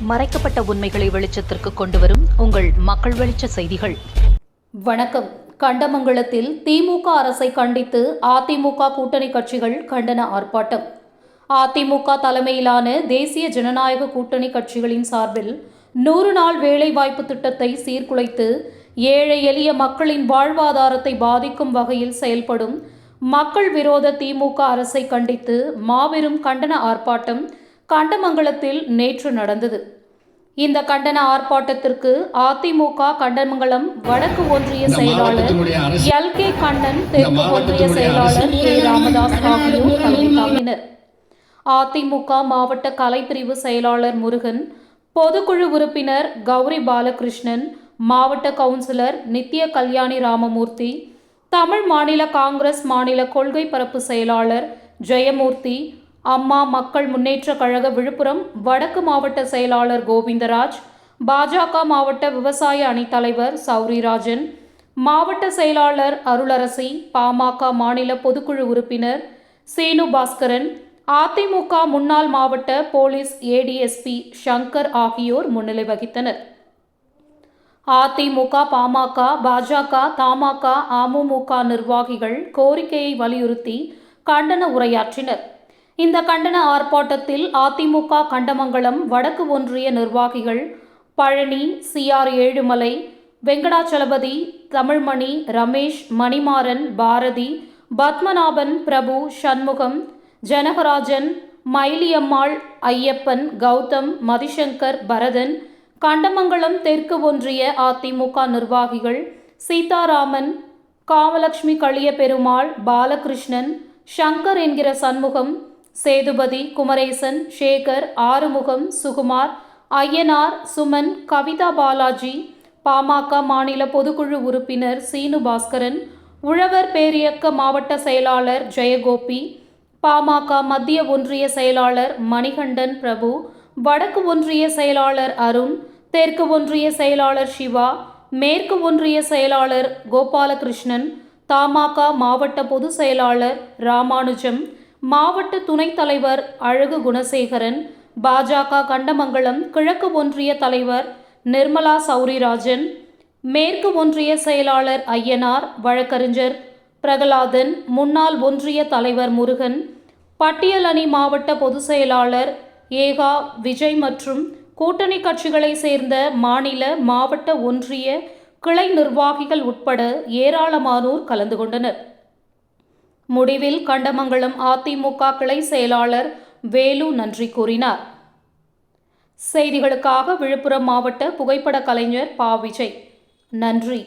மறைக்கப்பட்ட உண்மைகளை வெளிச்சத்திற்கு கொண்டுவரும் உங்கள் மக்கள் வெளிச்ச செய்திகள். வணக்கம். கண்டமங்கலத்தில் திமுக அரசை கண்டித்து அதிமுக கூட்டணி கட்சிகள் கண்டன ஆர்ப்பாட்டம். அதிமுக தலைமையிலான தேசிய ஜனநாயக கூட்டணி கட்சிகளின் சார்பில் 100 நாள் வேலைவாய்ப்பு திட்டத்தை சீர்குலைத்து ஏழை எளிய மக்களின் வாழ்வாதாரத்தை பாதிக்கும் வகையில் செயல்படும் மக்கள் விரோத திமுக அரசை கண்டித்து மாபெரும் கண்டன ஆர்ப்பாட்டம் கண்டமங்கலத்தில் நேற்று நடந்தது. இந்த கண்டன ஆர்ப்பாட்டத்திற்கு அதிமுக கண்டமங்கலம் வடக்கு ஒன்றிய செயலாளர் LK கண்ணன், தெற்கு ஒன்றிய செயலாளர் K ராமதாஸ் ஆகியோர் தலைமை தாங்கினர். அதிமுக மாவட்ட கலைப்பிரிவு செயலாளர் முருகன், பொதுக்குழு உறுப்பினர் கௌரி பாலகிருஷ்ணன், மாவட்ட கவுன்சிலர் நித்ய கல்யாணி ராமமூர்த்தி, தமிழ் மாநில காங்கிரஸ் மாநில கொள்கை பரப்பு செயலாளர் ஜெயமூர்த்தி, அம்மா மக்கள் முன்னேற்ற கழக விழுப்புரம் வடக்கு மாவட்ட செயலாளர் கோவிந்தராஜ், பாஜக மாவட்ட விவசாய அணி தலைவர் சௌரிராஜன், மாவட்ட செயலாளர் அருளரசி, பாமக மாநில பொதுக்குழு உறுப்பினர் சீனு பாஸ்கரன், அதிமுக முன்னாள் மாவட்ட போலீஸ் ADSP சங்கர் ஆகியோர் முன்னிலை வகித்தனர். அதிமுக, பாமக, பாஜக, தமாக, அமமுக நிர்வாகிகள் கோரிக்கையை வலியுறுத்தி கண்டன உரையாற்றினர். இந்த கண்டன ஆர்ப்பாட்டத்தில் அதிமுக கண்டமங்கலம் வடக்கு ஒன்றிய நிர்வாகிகள் பழனி, CR ஏழுமலை, வெங்கடாச்சலபதி, தமிழ்மணி, ரமேஷ், மணிமாறன், பாரதி, பத்மநாபன், பிரபு, சண்முகம், ஜனகராஜன், மயிலியம்மாள், ஐயப்பன், கௌதம், மதிசங்கர், பரதன், கண்டமங்கலம் தெற்கு ஒன்றிய அதிமுக நிர்வாகிகள் சீதாராமன், காமலட்சுமி, களிய பெருமாள், பாலகிருஷ்ணன், சங்கர் என்கிற சண்முகம், சேதுபதி, குமரேசன், சேகர், ஆறுமுகம், சுகுமார், ஐயனார், சுமன், கவிதா பாலாஜி, பாமக மாநில பொதுக்குழு உறுப்பினர் சீனு பாஸ்கரன், உழவர் பேரியக்க மாவட்ட செயலாளர் ஜெயகோபி, பாமக மத்திய ஒன்றிய செயலாளர் மணிகண்டன் பிரபு, வடக்கு ஒன்றிய செயலாளர் அருண், தெற்கு ஒன்றிய செயலாளர் சிவா, மேற்கு ஒன்றிய செயலாளர் கோபாலகிருஷ்ணன், தமாக மாவட்ட பொதுச் செயலாளர் ராமானுஜம், மாவட்ட துணைத் தலைவர் அழகு குணசேகரன், பாஜக கண்டமங்கலம் கிழக்கு ஒன்றிய தலைவர் நிர்மலா சௌரிராஜன், மேற்கு ஒன்றிய செயலாளர் ஐயனார், வழக்கறிஞர் பிரகலாதன், முன்னாள் ஒன்றிய தலைவர் முருகன், பட்டியல் அணி மாவட்ட பொதுச் செயலாளர் ஏகா விஜய் மற்றும் கூட்டணி கட்சிகளை சேர்ந்த மாநில, மாவட்ட, ஒன்றிய கிளை நிர்வாகிகள் உட்பட ஏராளமானோர் கலந்து கொண்டனர். முடிவில் கண்டமங்கலம் அதிமுக கிளை செயலாளர் வேலு நன்றி கூறினார். செய்திகளுக்காக விழுப்புரம் மாவட்ட புகைப்பட கலைஞர் பா. விஜய். நன்றி.